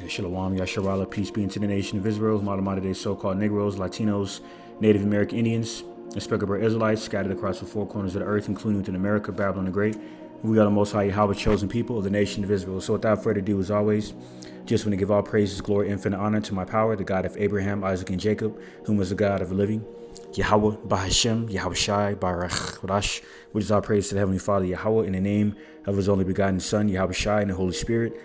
Shalom, Yasharala, peace be unto the nation of Israel, modern day so-called Negroes, Latinos, Native American Indians, and speckled Israelites scattered across the four corners of the earth, including within America, Babylon the Great. We are the Most High Yahweh, chosen people of the nation of Israel. So without further ado, as always, just want to give all praises, glory, infinite honor to my power, the God of Abraham, Isaac, and Jacob, whom is the God of the living, Yahweh, Bahashem, Yahweh Shai, Barach, Rash, which is our praise to the Heavenly Father, Yahweh, in the name of His only begotten Son, Yahweh Shai, and the Holy Spirit,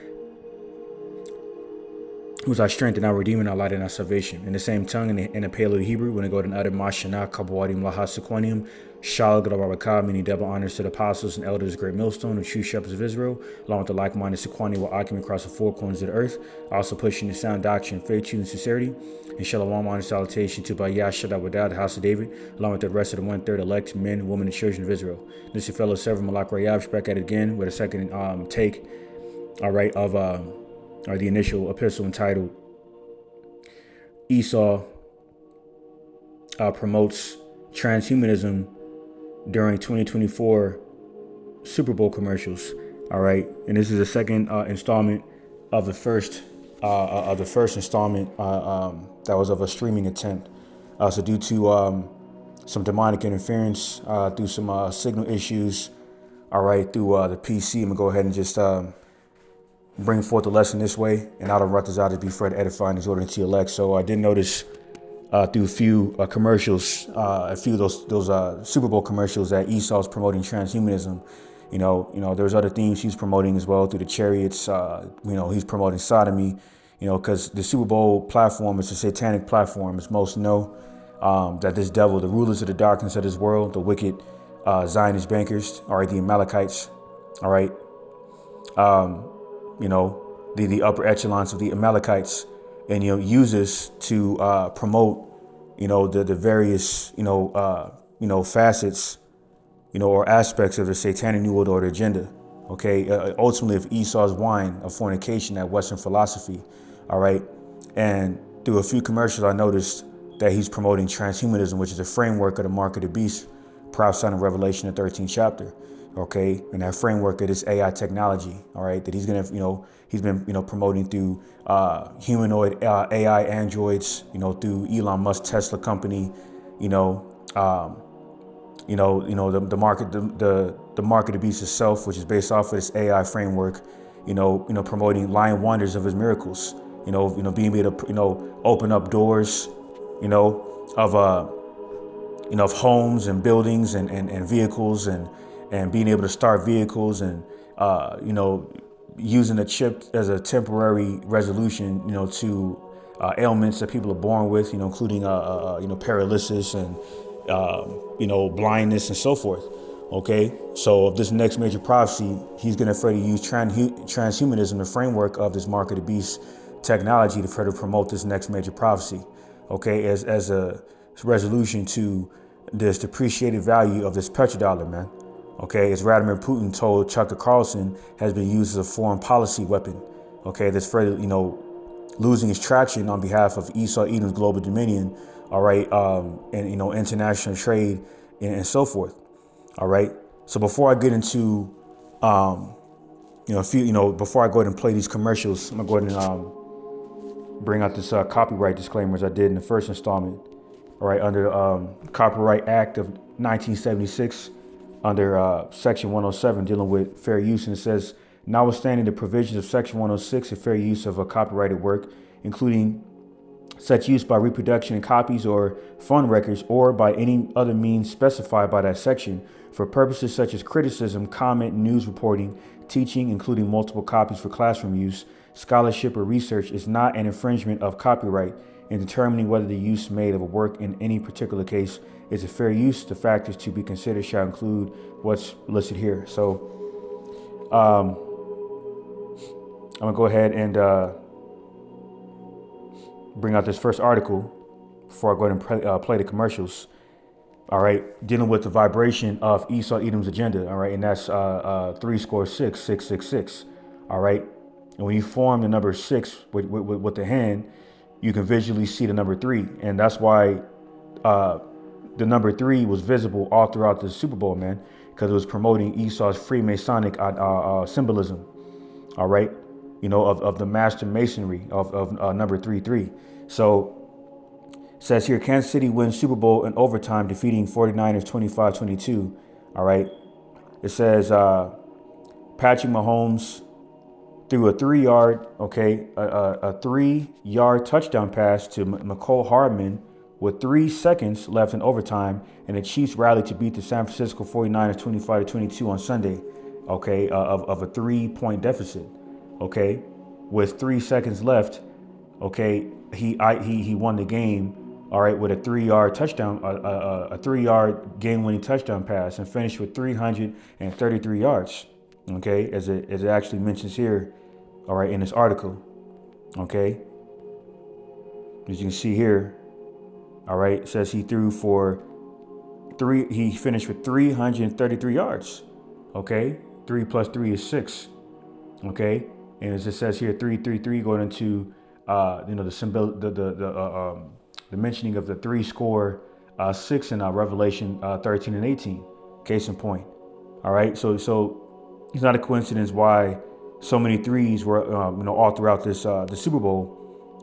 who's our strength and our redeemer and our light and our salvation. In the same tongue, in the Paleo Hebrew, when I go to Adam Mashana, Kabawadim Laha Sequanium, Shal Gadabaraka, many double honors to the apostles and elders, great millstone, and true shepherds of Israel, along with the like-minded Sequani will occupy across the four corners of the earth, also pushing the sound doctrine, faith, truth, and sincerity. And shalom, honor, and salutation to Bayah Shadawadah, the house of David, along with the rest of the one-third elect men, women, and children of Israel. This is your fellow servant Malak Rayab, back at it again with a second take, all right, of or the initial epistle entitled Esau promotes transhumanism during 2024 Super Bowl commercials. All right, and this is the second installment of the first installment that was of a streaming attempt. So due to some demonic interference, through some signal issues, all right, through the PC, I'm gonna go ahead and just bring forth the lesson this way, and I don't rut this out to be further edifying and exhorting to your elect. So I did notice through a few commercials, a few of those Super Bowl commercials, that Esau's promoting transhumanism. You know, there's other themes he's promoting as well through the chariots. He's promoting sodomy. Because the Super Bowl platform is a satanic platform, as most know. That this devil, the rulers of the darkness of this world, the wicked Zionist bankers, all right, the Amalekites, all right. The upper echelons of the Amalekites, and uses to promote the various facets or aspects of the satanic new world order agenda. Okay, ultimately of Esau's wine of fornication, that Western philosophy. All right, and through a few commercials, I noticed that he's promoting transhumanism, which is a framework of the mark of the beast, prophesied in Revelation, the 13th chapter. Okay, and that framework of this AI technology, all right, that he's gonna, he's been, promoting through humanoid AI androids, through Elon Musk Tesla company, the market, the mark of the beast itself, which is based off of this AI framework, promoting lying wonders of his miracles, being able to, open up doors, of homes and buildings and vehicles and being able to start vehicles and, using a chip as a temporary resolution, to ailments that people are born with, including, paralysis and, blindness and so forth. Okay, so of this next major prophecy, he's going to further use transhumanism, the framework of this mark of the beast technology, to further promote this next major prophecy. Okay, as a resolution to this depreciated value of this petrodollar, man. Okay, as Vladimir Putin told Tucker Carlson, has been used as a foreign policy weapon. Okay, that's further, losing its traction on behalf of Esau Edom's global dominion. All right, and international trade and so forth. All right. So before I get into, before I go ahead and play these commercials, I'm gonna go ahead and bring out this copyright disclaimers I did in the first installment. All right, under Copyright Act of 1976. Under Section 107, dealing with fair use, and it says, notwithstanding the provisions of Section 106 of fair use of a copyrighted work, including such use by reproduction in copies or phone records or by any other means specified by that section, for purposes such as criticism, comment, news reporting, teaching, including multiple copies for classroom use, scholarship, or research, is not an infringement of copyright. In determining whether the use made of a work in any particular case is a fair use, the factors to be considered shall include what's listed here. So I'm gonna go ahead and bring out this first article before I go ahead and play the commercials. All right, dealing with the vibration of Esau Edom's agenda. All right, and that's 666. All right, and when you form the number 6 with the hand, you can visually see the number 3, and that's why the number 3 was visible all throughout the Super Bowl, man, because it was promoting Esau's Freemasonic symbolism. All right, of the master masonry of number 3-3. So it says here, Kansas City wins Super Bowl in overtime, defeating 49ers 25-22. All right. It says Patrick Mahomes threw a 3-yard, a 3-yard touchdown pass to McCole Hardman with 3 seconds left in overtime, and the Chiefs rallied to beat the San Francisco 49ers 25-22 on Sunday, of a 3-point deficit, with 3 seconds left, he won the game, all right, with a 3-yard touchdown, a 3-yard game-winning touchdown pass, and finished with 333 yards, as it actually mentions here, all right, in this article, as you can see here, all right, it says he finished with 333 yards, 3 plus 3 is 6, and as it says here, 333 going into, the symbol, the mentioning of the 3 score 6 in Revelation 13 and 18, case in point, all right, so it's not a coincidence why so many threes were, all throughout this the Super Bowl,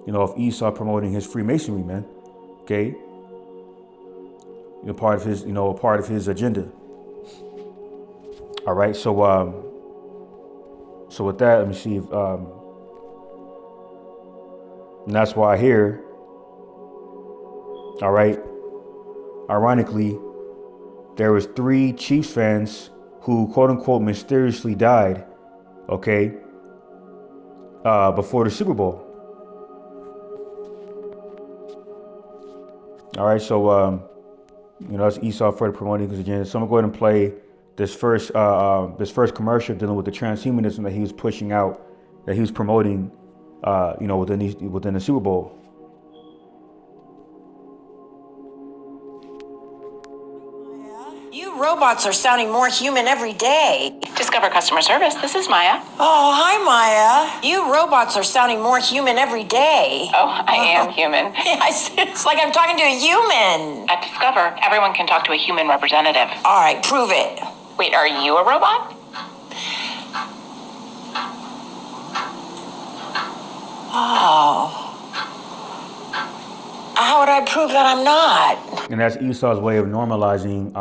of Esau promoting his Freemasonry, man. Part of his agenda. All right, so with that, let me see if, and that's why here, all right, ironically, there was 3 Chiefs fans who quote unquote mysteriously died, before the Super Bowl. All right, so that's Esau further promoting his agenda. So I'm gonna go ahead and play this first commercial dealing with the transhumanism that he was pushing out, that he was promoting, within the Super Bowl. You robots are sounding more human every day. Discover customer service. This is Maya. Oh, hi, Maya. You robots are sounding more human every day. Oh, I am human. It's like I'm talking to a human. At Discover, everyone can talk to a human representative. All right, prove it. Wait, are you a robot? Oh. How would I prove that I'm not? And that's Esau's way of normalizing,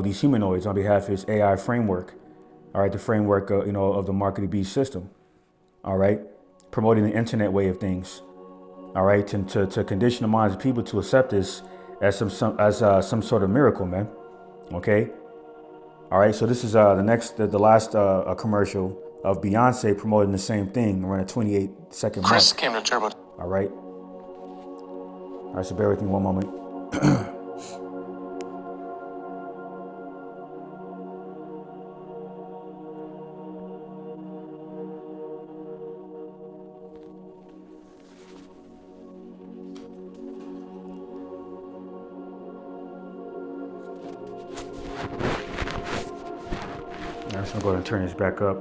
these humanoids on behalf of his AI framework. All right, the framework, of the mark of the beast system. All right, promoting the internet way of things. All right, to condition the minds of people to accept this as some sort of miracle, man. All right, so this is the last commercial of Beyonce promoting the same thing around a 28-second mark. Chris came to Turbo. All right. All right, so bear with me one moment. All right, so I'm going to turn this back up.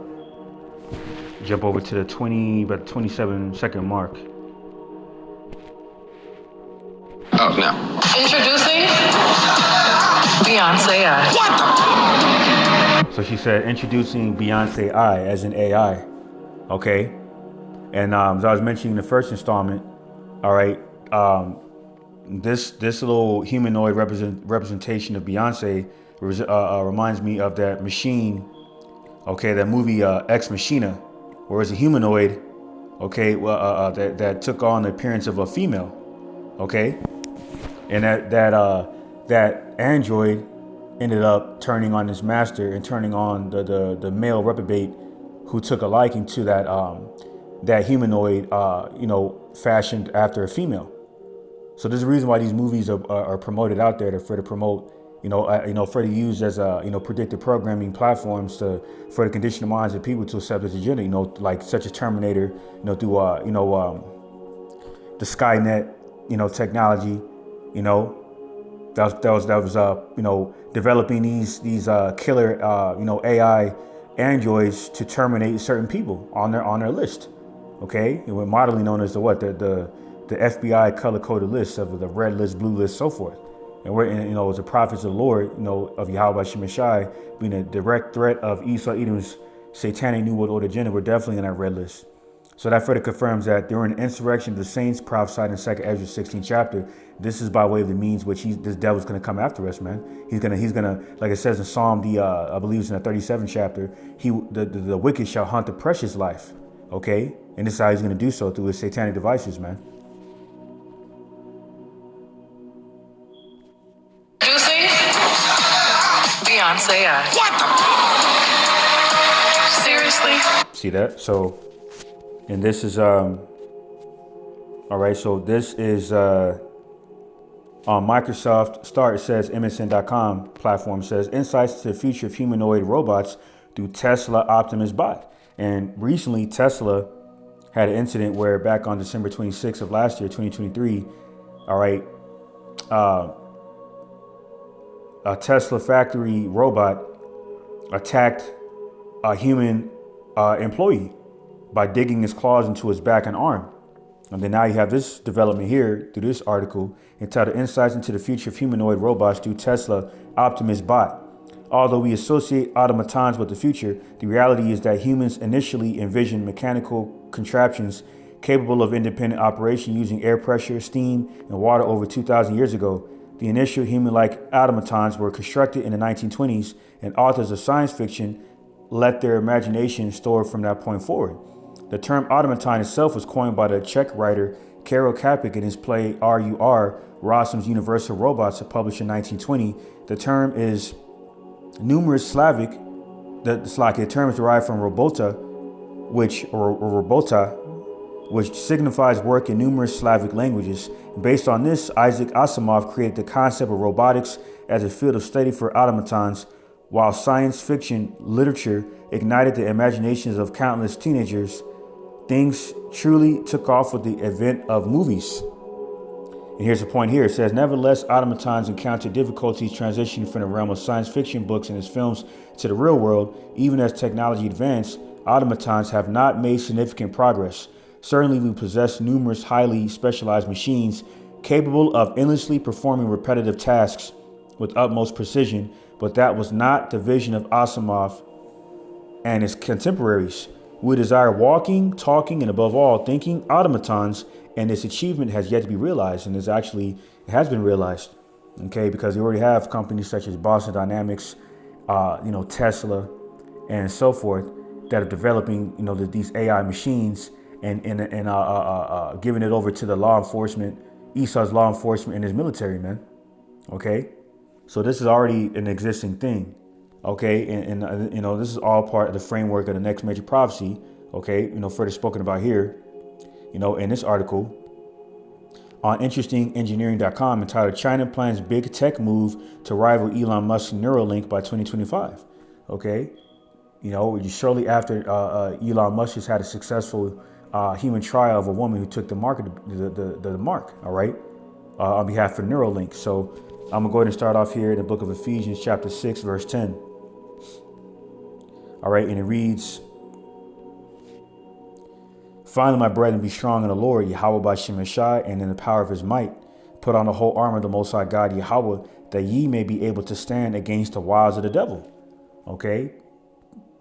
Jump over to the 27-second mark. Oh, no. Introducing Beyonce I. So she said, introducing Beyonce I as an AI. And as I was mentioning in the first installment, all right, this little humanoid representation of Beyonce reminds me of that machine, that movie Ex Machina, where it's a humanoid, that took on the appearance of a female, and that android ended up turning on his master and turning on the male reprobate who took a liking to that humanoid, fashioned after a female. So there's a reason why these movies are promoted out there to promote, further used as predictive programming platforms to further condition the minds of people to accept this agenda, like such as Terminator, through the Skynet, technology, that was developing these killer AI androids to terminate certain people on their list, and we're modeling known as the FBI color coded list of the red list, blue list, so forth. And we're as the prophets of the Lord, of Yahweh Shemashai, being a direct threat of Esau Edom's Satanic New World Order agenda, we're definitely in that red list. So that further confirms that during the insurrection of the saints prophesied in 2nd Ezra 16 chapter, this is by way of the means which this devil's going to come after us, man. He's gonna, like it says in Psalm I believe it's in the 37th chapter, the wicked shall hunt the precious life, okay? And this is how he's going to do so, through his satanic devices, man. Juicy? Beyonce, What the? Seriously? See that? So, and this is, all right, so this is on Microsoft Start. It says MSN.com platform says insights to the future of humanoid robots through Tesla Optimus bot. And recently Tesla had an incident where back on December 26th of last year, 2023, all right, a Tesla factory robot attacked a human employee by digging his claws into his back and arm. And then now you have this development here through this article entitled Insights into the Future of Humanoid Robots Through Tesla Optimus Bot. Although we associate automatons with the future, the reality is that humans initially envisioned mechanical contraptions capable of independent operation using air pressure, steam, and water over 2,000 years ago. The initial human-like automatons were constructed in the 1920s, and authors of science fiction let their imagination store from that point forward. The term automaton itself was coined by the Czech writer Karel Čapek in his play R.U.R. Rossum's Universal Robots, published in 1920. The term is numerous Slavic. The term is derived from robota, which signifies work in numerous Slavic languages. Based on this, Isaac Asimov created the concept of robotics as a field of study for automatons, while science fiction literature ignited the imaginations of countless teenagers. Things truly took off with the advent of movies. And here's the point here. It says, nevertheless, automatons encountered difficulties transitioning from the realm of science fiction books and its films to the real world. Even as technology advanced, automatons have not made significant progress. Certainly, we possess numerous highly specialized machines capable of endlessly performing repetitive tasks with utmost precision, but that was not the vision of Asimov and his contemporaries. We desire walking, talking, and above all, thinking automatons, and this achievement has yet to be realized, and it has been realized, okay, because we already have companies such as Boston Dynamics, Tesla, and so forth that are developing, these AI machines and giving it over to the law enforcement, Esau's law enforcement and his military, man. Okay, so this is already an existing thing. Okay, and this is all part of the framework of the next major prophecy. Okay, further spoken about here, in this article on interestingengineering.com entitled China Plans Big Tech Move to Rival Elon Musk's Neuralink by 2025. Okay, shortly after Elon Musk has had a successful human trial of a woman who took the mark, all right, on behalf of Neuralink. So I'm gonna go ahead and start off here in the book of Ephesians, chapter 6, verse 10. All right, and it reads, finally, my brethren, be strong in the Lord, Yahweh by Shemeshai, and in the power of his might. Put on the whole armor of the Most High God, Yahweh, that ye may be able to stand against the wiles of the devil. Okay,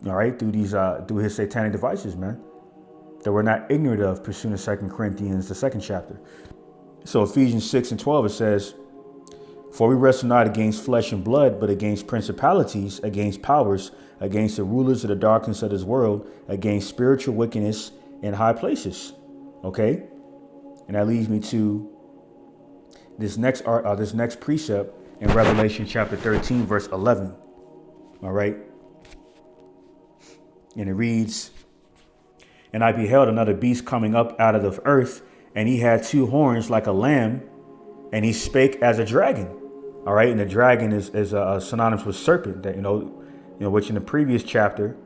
all right, through his satanic devices, man, that we're not ignorant of, pursuing 2 Corinthians, the 2nd chapter. So Ephesians 6 and 12, it says, for we wrestle not against flesh and blood, but against principalities, against powers, against the rulers of the darkness of this world, against spiritual wickedness in high places. Okay, and that leads me to this next precept in Revelation chapter 13, verse 11. All right, and it reads, and I beheld another beast coming up out of the earth, and he had 2 horns like a lamb, and he spake as a dragon. All right, and the dragon is synonymous with serpent, that which in the previous chapter,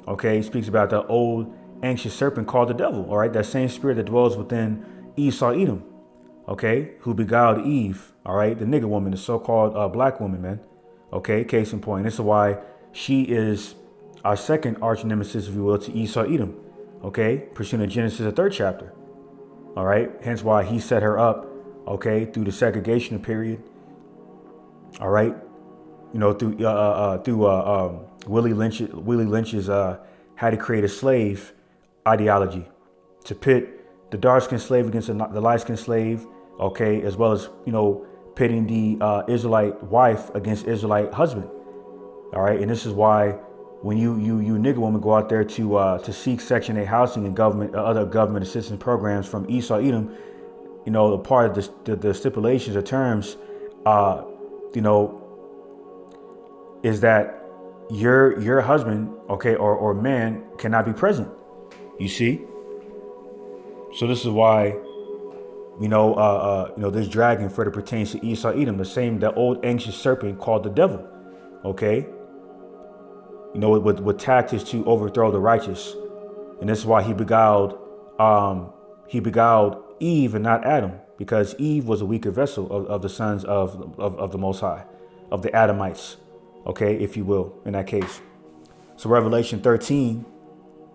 okay, speaks about the old anxious serpent called the devil. All right, that same spirit that dwells within Esau, Edom, okay, who beguiled Eve. All right, the nigger woman, the so-called black woman, man. Okay, case in point. This is why she is our second arch nemesis, if you will, to Esau, Edom. Okay, pursuing Genesis, the 3rd chapter. All right, hence why he set her up. Okay, through the segregation period. All right, through Willie Lynch's how to create a slave ideology to pit the dark-skinned slave against the light-skinned slave, okay, as well as, pitting the Israelite wife against Israelite husband. All right, and this is why when you nigger women go out there to seek Section 8 housing and other government assistance programs from Esau Edom, a part of the stipulations or terms, is that your husband, okay, or man cannot be present. You see? So this is why, this dragon further pertains to Esau Edom, that old ancient serpent called the devil. Okay? With tactics to overthrow the righteous. And this is why he beguiled Eve and not Adam, because Eve was a weaker vessel of the sons of the Most High, of the Adamites, okay, if you will, in that case. So Revelation 13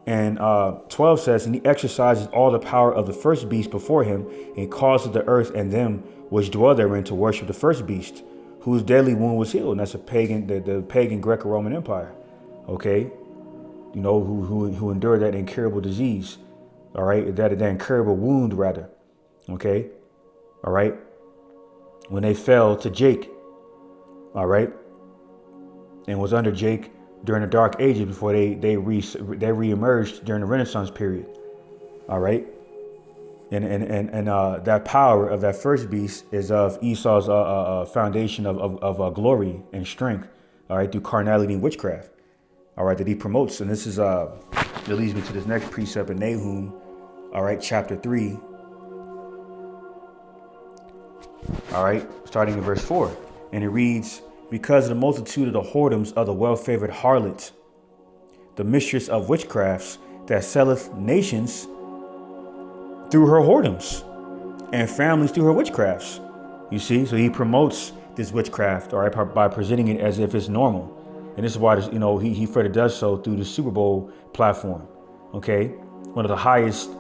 and 12 says, and he exercises all the power of the first beast before him, and causes the earth and them which dwell therein to worship the first beast, whose deadly wound was healed. And that's the pagan Greco-Roman Empire, okay, who endured that incurable disease, all right, that incurable wound rather, okay, all right, when they fell to Jake, all right, and was under Jake during the Dark Ages before they reemerged during the Renaissance period, all right, and that power of that first beast is of Esau's foundation of glory and strength, all right, through carnality and witchcraft, all right, that he promotes. And this is that leads me to this next precept in Nahum, all right, chapter 3, all right, starting in verse 4, and it reads, because of the multitude of the whoredoms of the well-favored harlot, the mistress of witchcrafts, that selleth nations through her whoredoms, and families through her witchcrafts. You see, so he promotes this witchcraft, all right, by presenting it as if it's normal. And this is why, he further does so through the Super Bowl platform. Okay, one of the highest,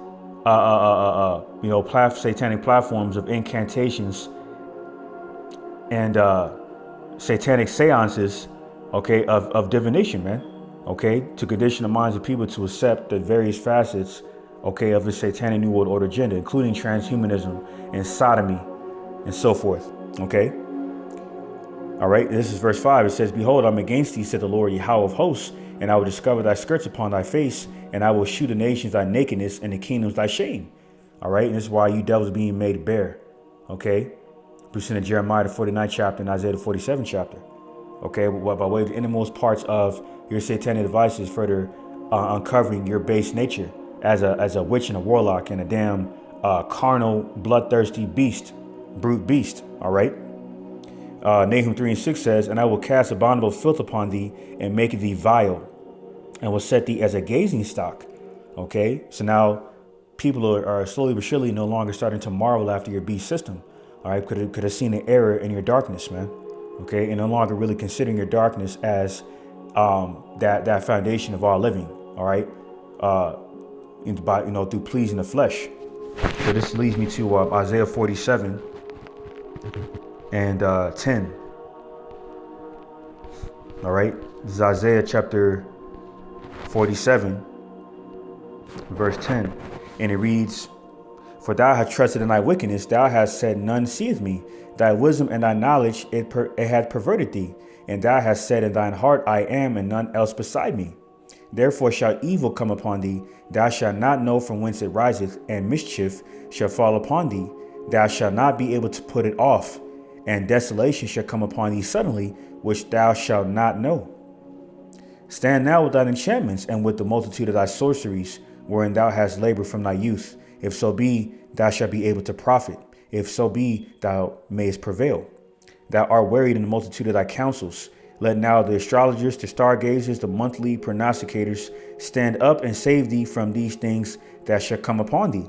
satanic platforms of incantations and satanic seances, okay, of divination, man. Okay, to condition the minds of people to accept the various facets, okay, of the satanic New World Order agenda, including transhumanism and sodomy and so forth. Okay. All right, this is verse 5. It says, behold, I'm against thee, said the Lord Yahweh of hosts, and I will discover thy skirts upon thy face, and I will shew the nations thy nakedness, and the kingdoms thy shame. All right, and this is why you devils being made bare. Okay, presented Jeremiah the 49th chapter and Isaiah the 47th chapter. Okay, by way of the innermost parts of your satanic devices, further uncovering your base nature as a witch and a warlock and a damn carnal, bloodthirsty beast, brute beast. All right. Nahum 3 and 6 says, and I will cast abominable filth upon thee and make thee vile, and will set thee as a gazing stock. Okay, so now people are slowly but surely no longer starting to marvel after your beast system. All right, could have seen an error in your darkness, man. Okay, and no longer really considering your darkness as that foundation of all living. All right, through pleasing the flesh. So this leads me to Isaiah 47 and 10. All right, this is Isaiah chapter 47, verse 10, and it reads, for thou hast trusted in thy wickedness, thou hast said, none seeth me. Thy wisdom and thy knowledge, it hath perverted thee. And thou hast said in thine heart, I am, and none else beside me. Therefore shall evil come upon thee. Thou shalt not know from whence it riseth, and mischief shall fall upon thee. Thou shalt not be able to put it off. And desolation shall come upon thee suddenly, which thou shalt not know. Stand now with thine enchantments, and with the multitude of thy sorceries, wherein thou hast labored from thy youth. If so be, thou shalt be able to profit. If so be, thou mayest prevail. Thou art wearied in the multitude of thy counsels. Let now the astrologers, the stargazers, the monthly prognosticators stand up and save thee from these things that shall come upon thee.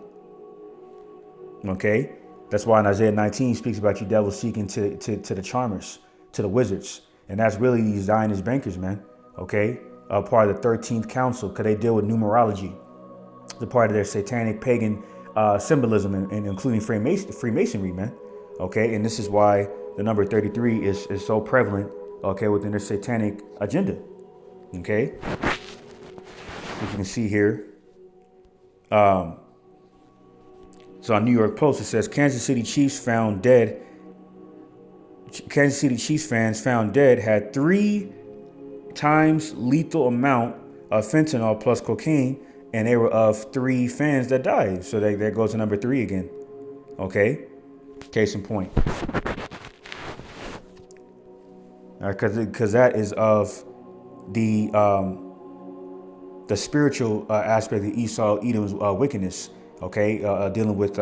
Okay, that's why in Isaiah 19 speaks about you devils seeking to the charmers, to the wizards, and that's really these Zionist bankers, man. Okay, a part of the 13th council, because they deal with numerology. The part of their satanic pagan symbolism and including Freemasonry, man. Okay, and this is why the number 33 is so prevalent, okay, within their satanic agenda. Okay, you can see here. So on New York Post, it says Kansas City Chiefs found dead. Kansas City Chiefs fans found dead had 3 times lethal amount of fentanyl plus cocaine, and they were of 3 fans that died. So that goes to number 3 again. Okay, case in point. All right, because that is of the spiritual aspect of Esau Edom's wickedness. Okay, dealing with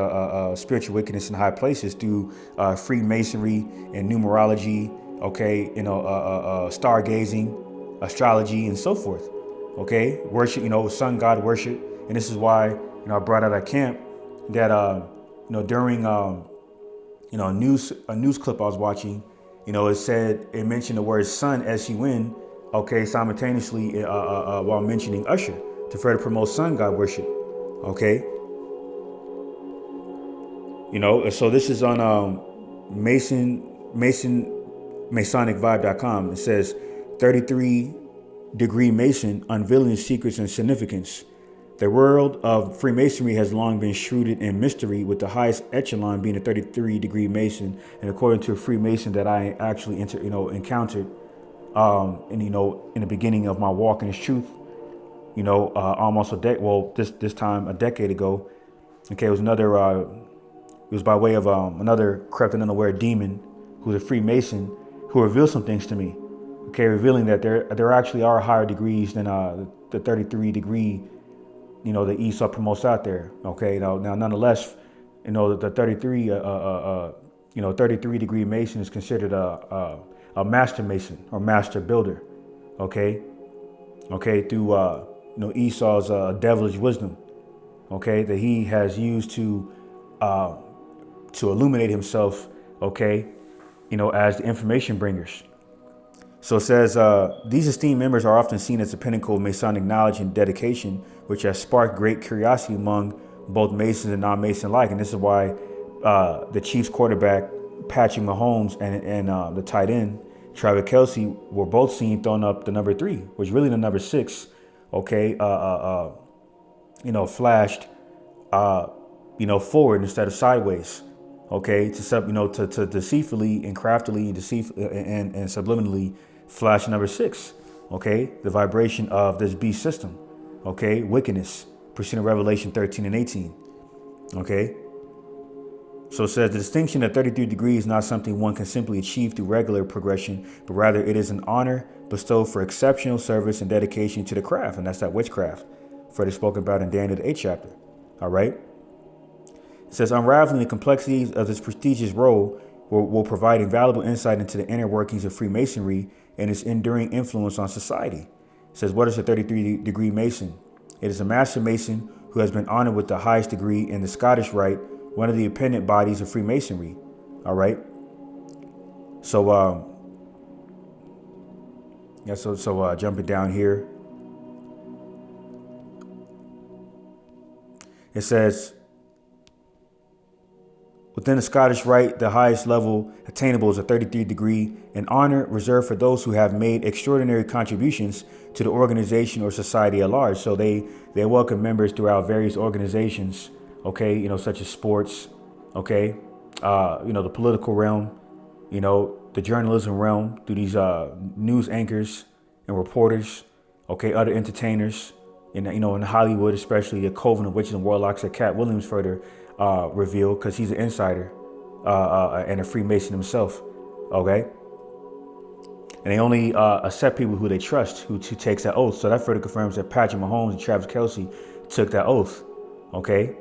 spiritual wickedness in high places through Freemasonry and numerology. Okay, stargazing, astrology, and so forth. Okay, worship. Sun god worship, and this is why I brought out at camp that during a news clip I was watching, it mentioned the word sun sun, okay, simultaneously while mentioning Usher to further promote sun god worship, okay. So this is on Masonicvibe.com. It says 33-degree Mason unveiling secrets and significance. The world of Freemasonry has long been shrouded in mystery, with the highest echelon being a 33-degree Mason. And according to a Freemason that I actually encountered, in the beginning of my walk in this truth, almost this time a decade ago. Okay, it was another. It was by way of another crept and unaware demon, who's a Freemason, who revealed some things to me. Okay, revealing that there actually are higher degrees than the 33 degree, that Esau promotes out there. Okay, now nonetheless, the 33 degree Mason is considered a master Mason or master builder. Okay, through Esau's devilish wisdom. Okay, that he has used to illuminate himself. Okay, as the information bringers. So it says, these esteemed members are often seen as the pinnacle of Masonic knowledge and dedication, which has sparked great curiosity among both Masons and non-Mason alike. And this is why the Chiefs quarterback, Patrick Mahomes, and the tight end, Travis Kelce, were both seen throwing up the number 3, which really the number 6, okay, flashed, forward instead of sideways. Okay, to deceitfully and craftily and subliminally flash number 6. Okay, the vibration of this beast system. Okay, wickedness, pursuing Revelation 13 and 18. Okay, so it says the distinction of 33 degrees is not something one can simply achieve through regular progression, but rather it is an honor bestowed for exceptional service and dedication to the craft, and that's that witchcraft, further spoken about in Daniel the 8th chapter. All right. It says unraveling the complexities of this prestigious role will provide invaluable insight into the inner workings of Freemasonry and its enduring influence on society. It says, what is a 33-degree Mason? It is a master Mason who has been honored with the highest degree in the Scottish Rite, one of the appendant bodies of Freemasonry. All right. So, jumping down here, it says, within the Scottish Rite, the highest level attainable is a 33 degree, an honor reserved for those who have made extraordinary contributions to the organization or society at large. So they welcome members throughout various organizations, okay, such as sports, okay, the political realm, the journalism realm through these news anchors and reporters, okay, other entertainers, in Hollywood, especially the coven of witches and warlocks that Cat Williams further revealed, because he's an insider and a Freemason himself. Okay, and they only accept people who they trust, who takes that oath. So that further confirms that Patrick Mahomes and Travis Kelce took that oath. Okay,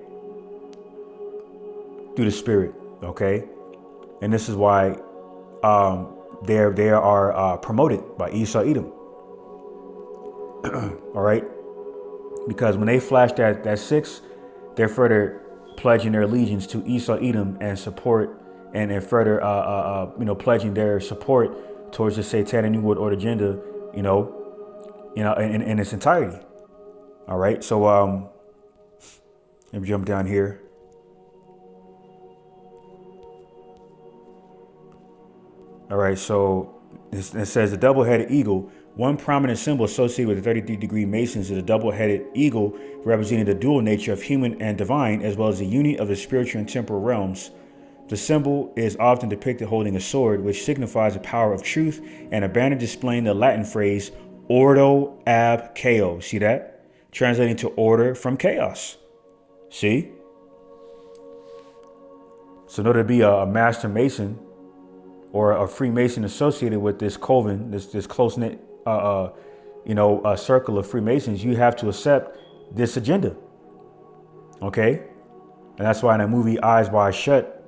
through the Spirit. Okay, and this is why they are promoted by Esau Edom. All right, because when they flash that 6, they're further pledging their allegiance to Esau Edom and support, and further pledging their support towards the Satanic New World Order agenda, in its entirety. All right, so let me jump down here. All right, so It says the double-headed eagle. One prominent symbol associated with the 33-degree Masons is a double-headed eagle representing the dual nature of human and divine, as well as the union of the spiritual and temporal realms. The symbol is often depicted holding a sword, which signifies the power of truth, and a banner displaying the Latin phrase Ordo ab Chao. See that? Translating to order from chaos. See? So in order to be a master mason or a Freemason associated with this coven, this close-knit circle of Freemasons, you have to accept this agenda. Okay? And that's why in the movie Eyes Wide Shut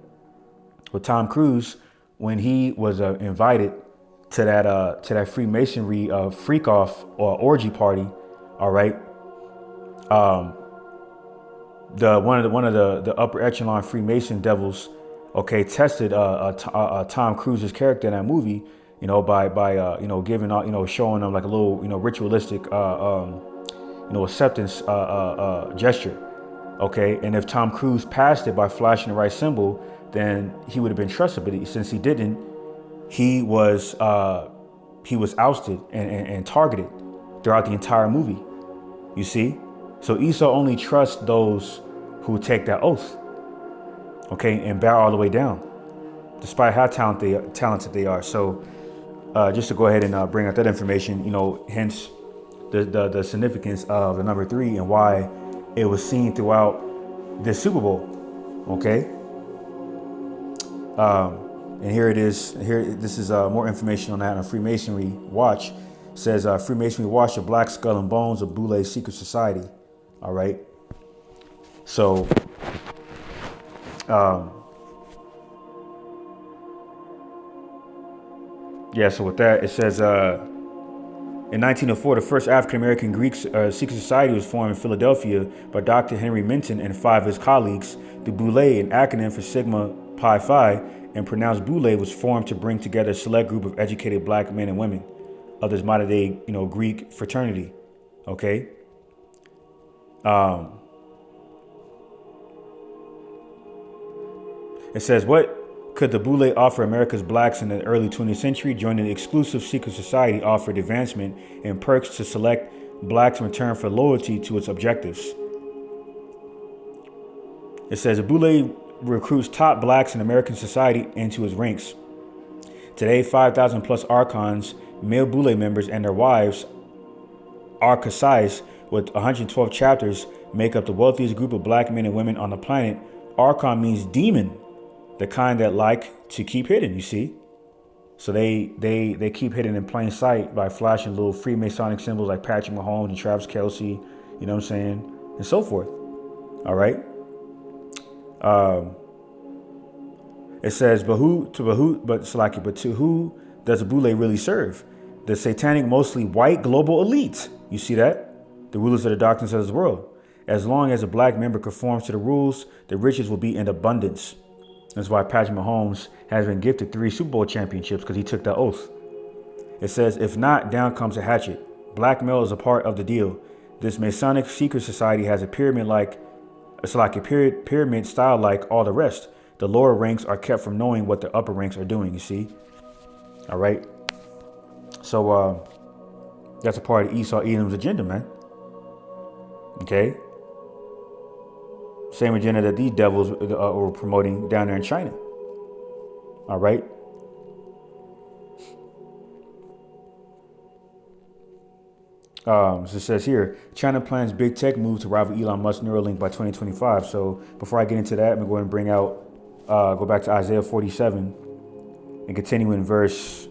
with Tom Cruise, when he was invited to that Freemasonry freak off or orgy party, all right, one of the upper echelon Freemason devils, okay, tested Tom Cruise's character in that movie, by giving out, showing him like a little ritualistic acceptance gesture, okay, and if Tom Cruise passed it by flashing the right symbol, then he would have been trusted. But since he didn't, he was ousted and targeted throughout the entire movie. You see, so Esau only trusts those who take that oath, okay, and bow all the way down, despite how talented they are. So just to go ahead and bring out that information, hence the significance of the number 3 and why it was seen throughout this Super Bowl, okay. And here it is. This is more information on that on Freemasonry Watch. It says Freemasonry Watch: The Black Skull and Bones of Boulay's Secret Society. All right. So, so with that, it says in 1904, the first African-American Greek secret society was formed in Philadelphia by Dr. Henry Minton and 5 of his colleagues. The Boulay, an acronym for Sigma Pi Phi, and pronounced Boulay, was formed to bring together a select group of educated black men and women of this modern-day, Greek fraternity. Okay. It says, what could the Boulay offer America's blacks in the early 20th century? Joining the exclusive secret society offered advancement and perks to select blacks in return for loyalty to its objectives. It says, the Boulay recruits top blacks in American society into his ranks. Today, 5,000 plus archons, male Boulay members, and their wives, archons with 112 chapters, make up the wealthiest group of black men and women on the planet. Archon means demon, the kind that like to keep hidden, you see. So they keep hidden in plain sight by flashing little Freemasonic symbols like Patrick Mahomes and Travis Kelce, you know what I'm saying, and so forth. All right. It says, but to who does the Boulay really serve? The satanic, mostly white global elite. You see that? The rulers of the darkness of this world. As long as a black member conforms to the rules, the riches will be in abundance. That's why Patrick Mahomes has been gifted 3 Super Bowl championships, because he took that oath. It says, if not, down comes a hatchet. Blackmail is a part of the deal. This Masonic secret society has a pyramid style like all the rest. The lower ranks are kept from knowing what the upper ranks are doing, you see? All right. So that's a part of Esau Edom's agenda, man. Okay. Same agenda that these devils were promoting down there in China. All right. So it says here, China plans big tech move to rival Elon Musk Neuralink by 2025. So before I get into that, I'm going to go ahead and bring out, go back to Isaiah 47 and continue in verse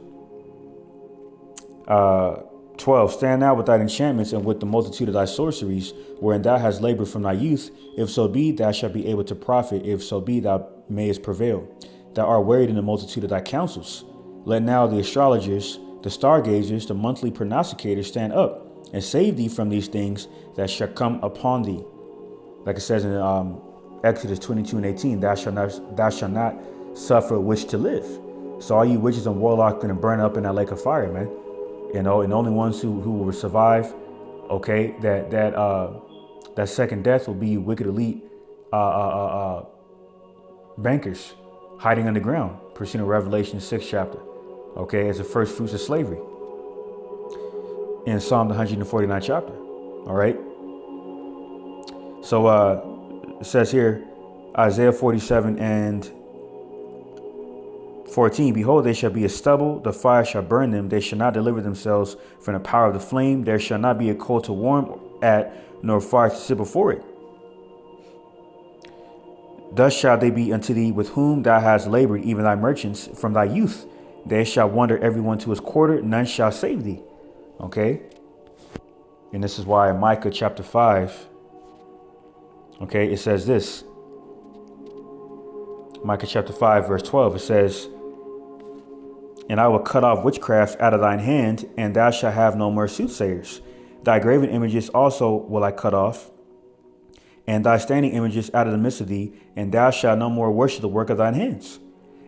12. Stand out with thy enchantments and with the multitude of thy sorceries, wherein thou hast labored from thy youth. If so be, thou shalt be able to profit. If so be, thou mayest prevail. Thou art wearied in the multitude of thy counsels. Let now the astrologers, the stargazers, the monthly prognosticators stand up and save thee from these things that shall come upon thee. Like it says in Exodus 22:18, thou shalt not suffer a witch to live. So all you witches and warlocks going to burn up in that lake of fire, man. And the only ones who will survive, okay, that second death will be wicked elite bankers hiding underground, pursuing Revelation 6 chapter. okay, as the first fruits of slavery in Psalm 149 chapter. All right. So it says here, Isaiah 47 and 14, behold, they shall be as stubble, the fire shall burn them, they shall not deliver themselves from the power of the flame, there shall not be a coal to warm at, nor fire to sit before it. Thus shall they be unto thee with whom thou hast labored, even thy merchants from thy youth. They shall wander everyone to his quarter, none shall save thee. Okay. And this is why in Micah chapter 5, okay, it says this. Micah chapter 5, verse 12, it says, and I will cut off witchcraft out of thine hand, and thou shalt have no more soothsayers. Thy graven images also will I cut off, and thy standing images out of the midst of thee, and thou shalt no more worship the work of thine hands.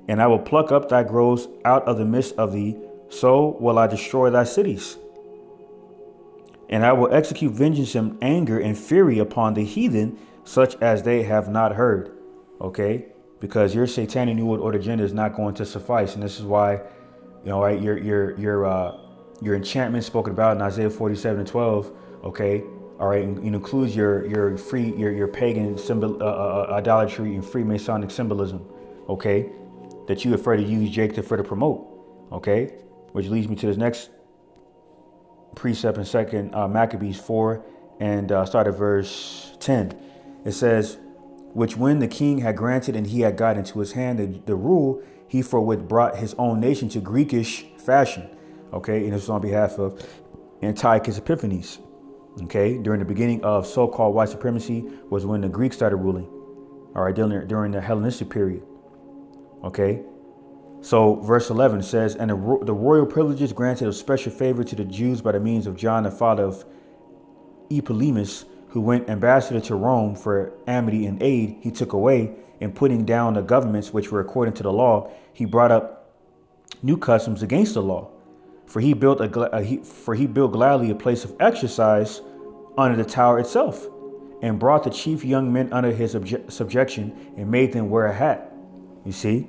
And I will pluck up thy groves out of the midst of thee, so will I destroy thy cities. And I will execute vengeance and anger and fury upon the heathen, such as they have not heard. Okay? Because your satanic New World Order agenda is not going to suffice. And this is why, you know, right, your enchantment spoken about in Isaiah 47 and 12, okay, all right, it includes your pagan symbol, idolatry and Freemasonic symbolism, okay, that you prefer to use Jake to further promote, okay, which leads me to this next precept in second Maccabees 4 and start at verse 10. It says, which when the king had granted and he had got into his hand the rule, he forthwith brought his own nation to Greekish fashion. Okay, and this is on behalf of Antiochus Epiphanes. Okay, during the beginning of so-called white supremacy was when the Greeks started ruling. All right, during the Hellenistic period. Okay, so verse 11 says, and the royal privileges granted of special favor to the Jews by the means of John, the father of Epilemus, who went ambassador to Rome for amity and aid, he took away, and putting down the governments which were according to the law, he brought up new customs against the law. For he built gladly a place of exercise under the tower itself, and brought the chief young men under his subjection, and made them wear a hat. You see,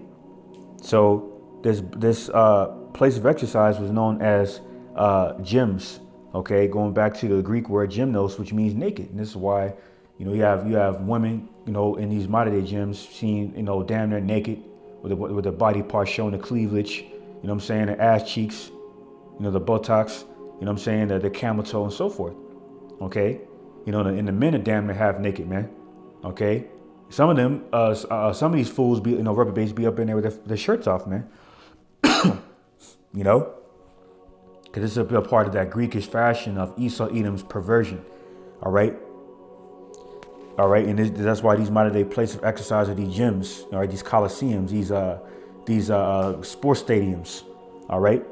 so this place of exercise was known as gyms. Okay, going back to the Greek word gymnos, which means naked, and this is why, you know, you have women, you know, in these modern day gyms seen, you know, damn near naked with the body parts showing the cleavage, you know what I'm saying, the ass cheeks, you know, the buttocks, you know what I'm saying, the camel toe and so forth. Okay, you know, and the men are damn near half naked, man. Okay, some of them, some of these fools be, you know, rubber baits be up in there with their shirts off, man. You know. Because this is a part of that Greekish fashion of Esau Edom's perversion. All right. And that's why these modern day places of exercise are these gyms, all right, these coliseums, these sports stadiums. All right.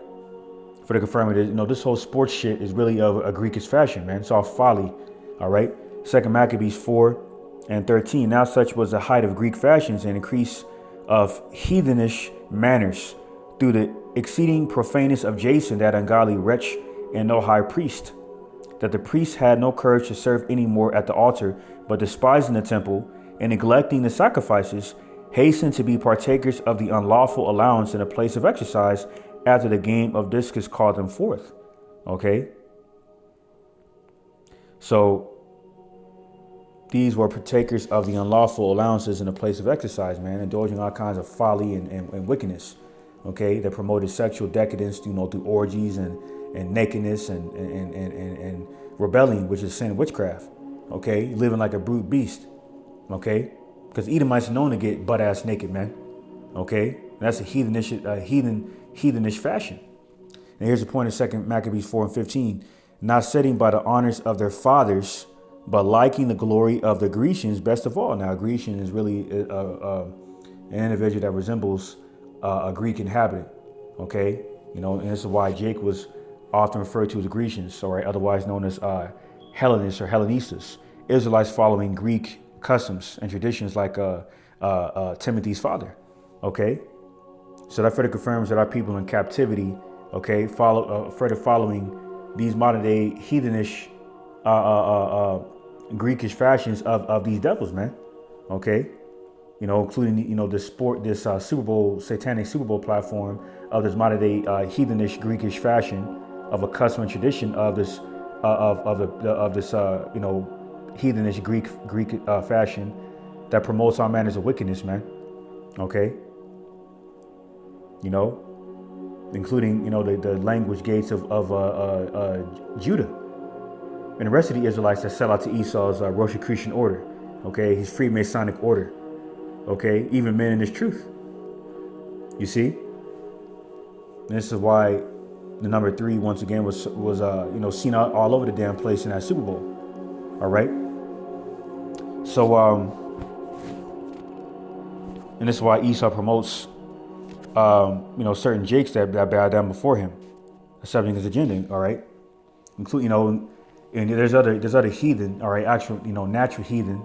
For the confirming that, you know, this whole sports shit is really of a Greekish fashion, man. It's all folly. All right. Second Maccabees 4 and 13. Now such was the height of Greek fashions and increase of heathenish manners through the exceeding profaneness of Jason, that ungodly wretch, and no high priest, that the priests had no courage to serve any more at the altar, but despising the temple and neglecting the sacrifices, hastened to be partakers of the unlawful allowance in a place of exercise after the game of discus called them forth. Okay. So these were partakers of the unlawful allowances in a place of exercise, man, indulging all kinds of folly and wickedness. Okay, that promoted sexual decadence, you know, through orgies and nakedness and rebellion, which is sin and witchcraft. Okay, living like a brute beast. Okay, because Edomites are known to get butt ass naked, man. Okay, and that's a heathenish fashion. And here's the point of 2 Maccabees 4 and 15: not setting by the honors of their fathers, but liking the glory of the Grecians best of all. Now, a Grecian is really an individual that resembles a Greek inhabitant, okay? You know, and this is why Jake was often referred to as the Grecians, all right, otherwise known as Hellenists or Hellenistas, Israelites following Greek customs and traditions like Timothy's father, okay? So that further confirms that our people in captivity, okay, further following these modern day heathenish, Greekish fashions of these devils, man, okay? including this satanic Super Bowl platform of this modern day heathenish Greekish fashion of a custom and tradition of this heathenish Greek fashion that promotes all manners of wickedness, man. Okay, including the language gates of Judah and the rest of the Israelites that sell out to Esau's Rosicrucian order. Okay, his Freemasonic order. Okay, even men in his truth. You see, and this is why the number 3 once again was seen all over the damn place in that Super Bowl. All right. So and this is why Esau promotes certain jakes that bow down before him, accepting his agenda. All right, including and there's other heathen. All right, actual natural heathen.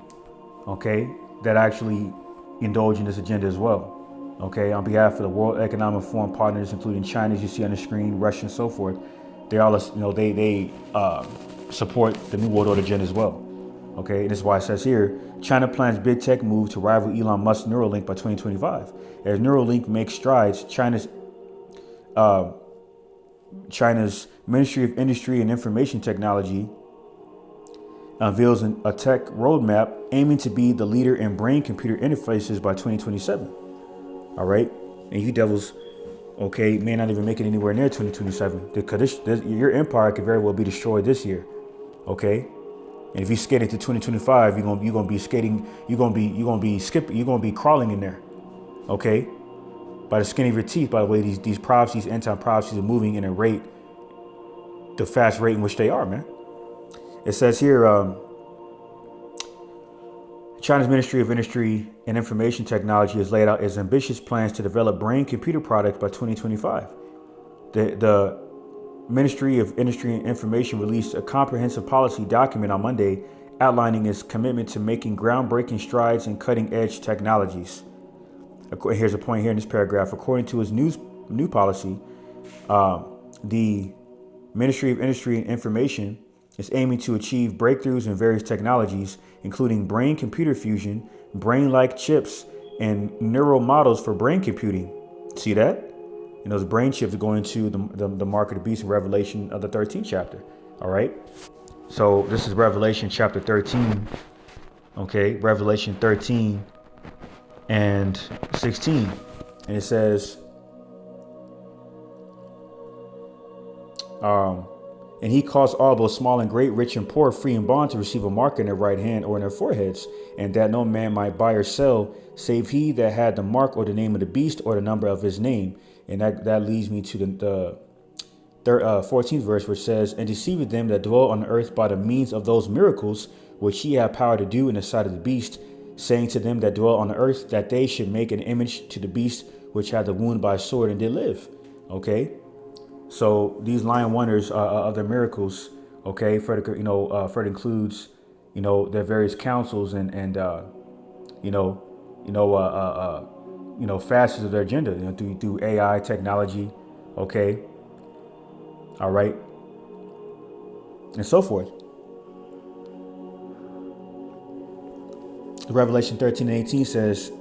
Okay, that actually indulge in this agenda as well. Okay, on behalf of the World Economic Forum partners, including China, as you see on the screen, Russia, and so forth, they all they support the New World Order agenda as well. Okay, and this is why it says here, China plans big tech move to rival Elon Musk's Neuralink by 2025. As Neuralink makes strides, China's Ministry of Industry and Information Technology unveils a tech roadmap aiming to be the leader in brain-computer interfaces by 2027. All right, and you devils, okay, may not even make it anywhere near 2027 because your empire could very well be destroyed this year. Okay, and if you skate into 2025, you're gonna be skating, you're gonna be crawling in there. Okay, by the skin of your teeth. By the way, these prophecies, anti-prophecies, are moving in the fast rate in which they are, man. It says here, China's Ministry of Industry and Information Technology has laid out its ambitious plans to develop brain-computer products by 2025. The Ministry of Industry and Information released a comprehensive policy document on Monday outlining its commitment to making groundbreaking strides in cutting-edge technologies. Here's a point here in this paragraph. According to its new policy, the Ministry of Industry and Information is aiming to achieve breakthroughs in various technologies, including brain-computer fusion, brain-like chips, and neural models for brain computing. See that? And those brain chips are going to the mark of the beast in Revelation of the 13th chapter. All right. So this is Revelation chapter 13. Okay. Revelation 13 and 16. And it says, and he caused all, both small and great, rich and poor, free and bond, to receive a mark in their right hand or in their foreheads, and that no man might buy or sell, save he that had the mark or the name of the beast or the number of his name. And that leads me to the 14th verse, which says, and deceiveth them that dwell on the earth by the means of those miracles which he had power to do in the sight of the beast, saying to them that dwell on the earth that they should make an image to the beast which had the wound by a sword and did live. Okay. So these lying wonders of their miracles, okay, further includes, their various councils and facets of their agenda, through AI technology, okay, all right, and so forth. Revelation 13:18 says,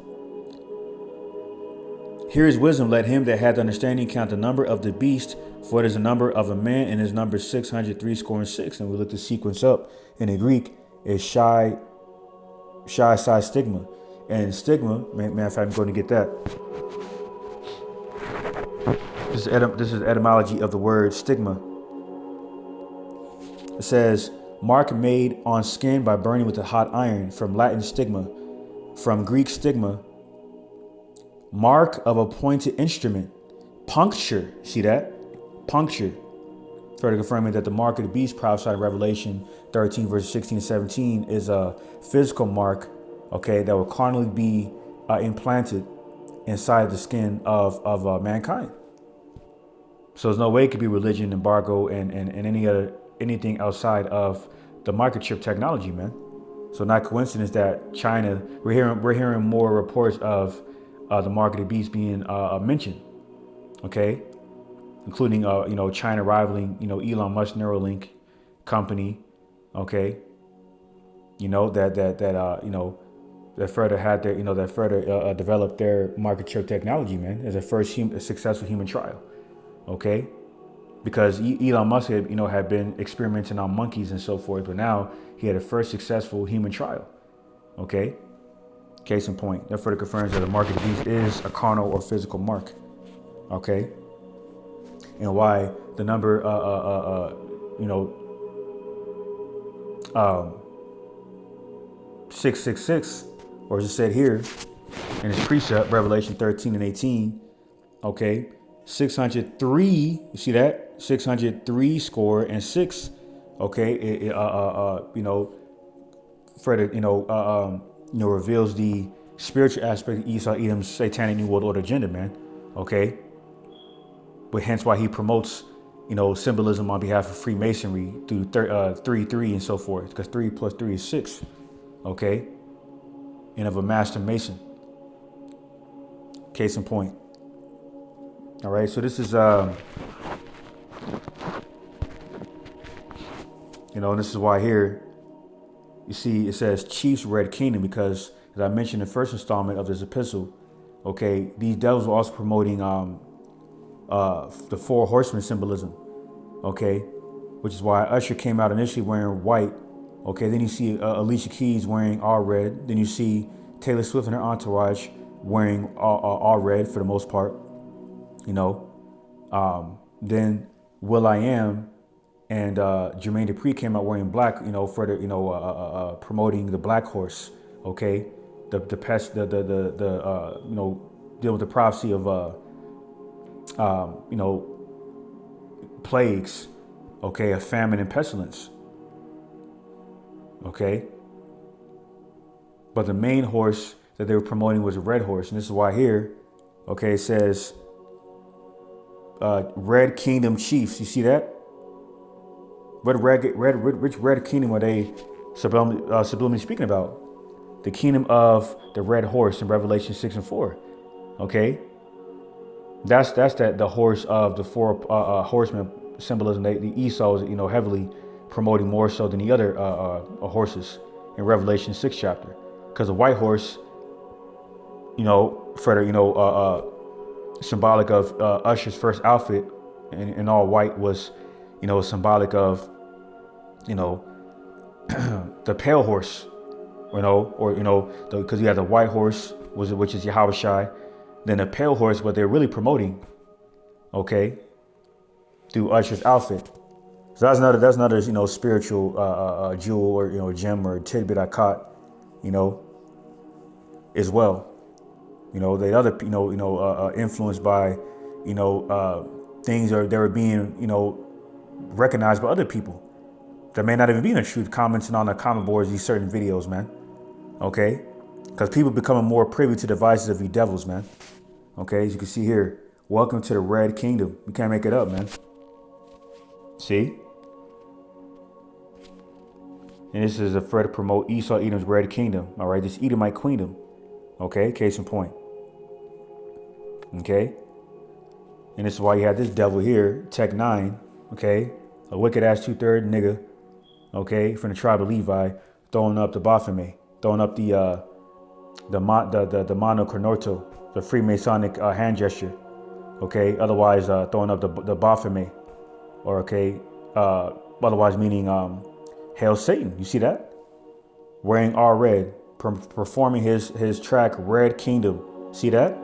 here is wisdom, let him that hath understanding count the number of the beast, for it is the number of a man, and his number 666. And we look the sequence up in the Greek is shy psi stigma. And stigma, matter of fact, I'm going to get that. This is etymology of the word stigma. It says, mark made on skin by burning with a hot iron, from Latin stigma, from Greek stigma, mark of a pointed instrument, puncture. See that? Puncture. Further confirming that the mark of the beast prophesied in Revelation 13 verses 16 and 17 is a physical mark, okay, that will carnally be implanted inside the skin of mankind. So there's no way it could be religion, embargo, and anything outside of the microchip technology, man. So not coincidence that China, we're hearing more reports of the mark of the beast being mentioned, okay, including China rivaling Elon Musk Neuralink company, okay, that that further had their, that further developed their market chip technology, man, as a first successful human trial. Okay, because Elon Musk had, had been experimenting on monkeys and so forth, but now he had a first successful human trial. Okay, case in point, that further confirms that the mark of the beast is a carnal or physical mark. Okay, and why the number, 666, or as it said here in his precept, Revelation 13 and 18. Okay, 603. You see that 603 score and six. Okay, further, reveals the spiritual aspect of Esau Edom's satanic New World Order agenda, man. Okay, but hence why he promotes, symbolism on behalf of Freemasonry through 3 and so forth, because 3 plus 3 is 6. Okay, and of a master mason. Case in point. All right, so this is this is why here you see it says Chief's Red Kingdom, because as I mentioned in the first installment of this epistle, okay, these devils were also promoting the 4 horsemen symbolism, okay, which is why Usher came out initially wearing white. Okay, then you see Alicia Keys wearing all red. Then you see Taylor Swift and her entourage wearing all red for the most part. Then Will.i.am and Jermaine Dupri came out wearing black. Further promoting the black horse. Okay, the pest, the deal with the prophecy of plagues. Okay, a famine and pestilence. Okay, but the main horse that they were promoting was a red horse, and this is why here, okay, it says Red Kingdom Chiefs. You see that? Which red kingdom are they subliminally speaking about? The kingdom of the red horse in Revelation 6 and 4. Okay, that's the horse of the 4 horsemen symbolism. The Esau is heavily promoting more so than the other horses in Revelation 6 chapter, because the white horse, further, symbolic of Usher's first outfit in all white was, symbolic of, the pale horse, because you have the white horse which is Yahushua, then the pale horse, what they're really promoting, okay, through Usher's outfit. So that's another spiritual jewel or gem or tidbit I caught, as well. The other influenced by things they were being recognized by other people that may not even be in the truth, commenting on the comment boards these certain videos, man. Okay, because people becoming more privy to devices of you devils, man. Okay, as you can see here, welcome to the Red Kingdom. You can't make it up, man. See. And this is a threat to promote Esau Edom's Red Kingdom. All right, this Edomite Queendom. Okay, case in point. Okay, and this is why you have this devil here, Tech 9. Okay, a wicked ass 2/3 nigga. Okay, from the tribe of Levi, throwing up the Baphomet, throwing up the monocornoto, the Freemasonic hand gesture. Okay, otherwise throwing up the Baphomet, or otherwise meaning Hail Satan. You see that? Wearing all red, performing his track Red Kingdom. See that?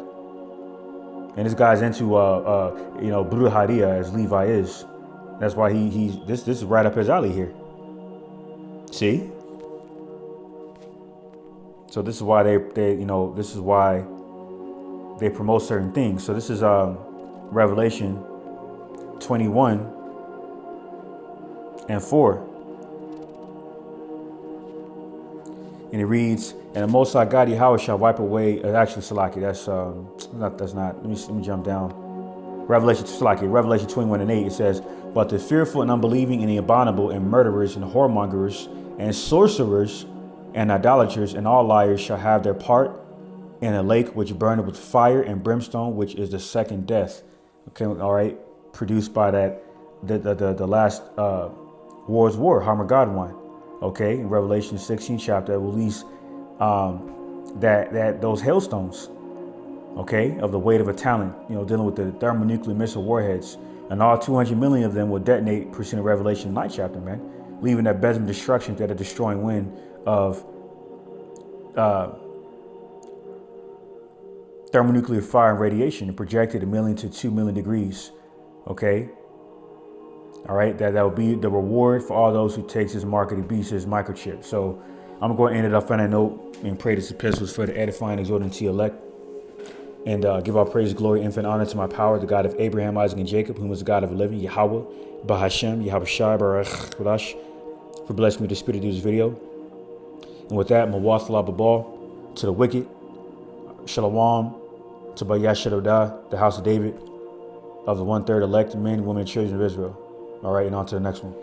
And this guy's into Bruharia, as Levi is. That's why this is right up his alley here. See? So this is why they promote certain things. So this is Revelation 21 and 4. And it reads, and the Most High God Yahweh shall wipe away. Actually, Salaki, that's not. Let me jump down. Revelation 21 and 8. It says, but the fearful and unbelieving and the abominable and murderers and whoremongers and sorcerers and idolaters and all liars shall have their part in a lake which burneth with fire and brimstone, which is the second death. Okay, all right, produced by the last war's war, Harmageddon one. Okay, in Revelation 16 chapter, at least that those hailstones, okay, of the weight of a talent, dealing with the thermonuclear missile warheads, and all 200 million of them will detonate, pursuant to Revelation 9 chapter, man, leaving that besom destruction that a destroying wind of thermonuclear fire and radiation, and projected 1 million to 2 million degrees, okay. All right, that will be the reward for all those who takes his mark of the beast, his microchip. So I'm going to end it off on that note and pray this epistles for the edifying, exhorting to elect, and give all praise, glory, infinite honor to my power, the God of Abraham, Isaac, and Jacob, whom is the God of the living, Yahweh, Bahashem, Yahweh Shai, Barach, Kodash, for blessing me with the spirit to do this video. And with that, Mawatha Babal, to the wicked, Shalom, to Bayashadodah, the house of David, of the 1/3 elected men, women, and children of Israel. All right, and on to the next one.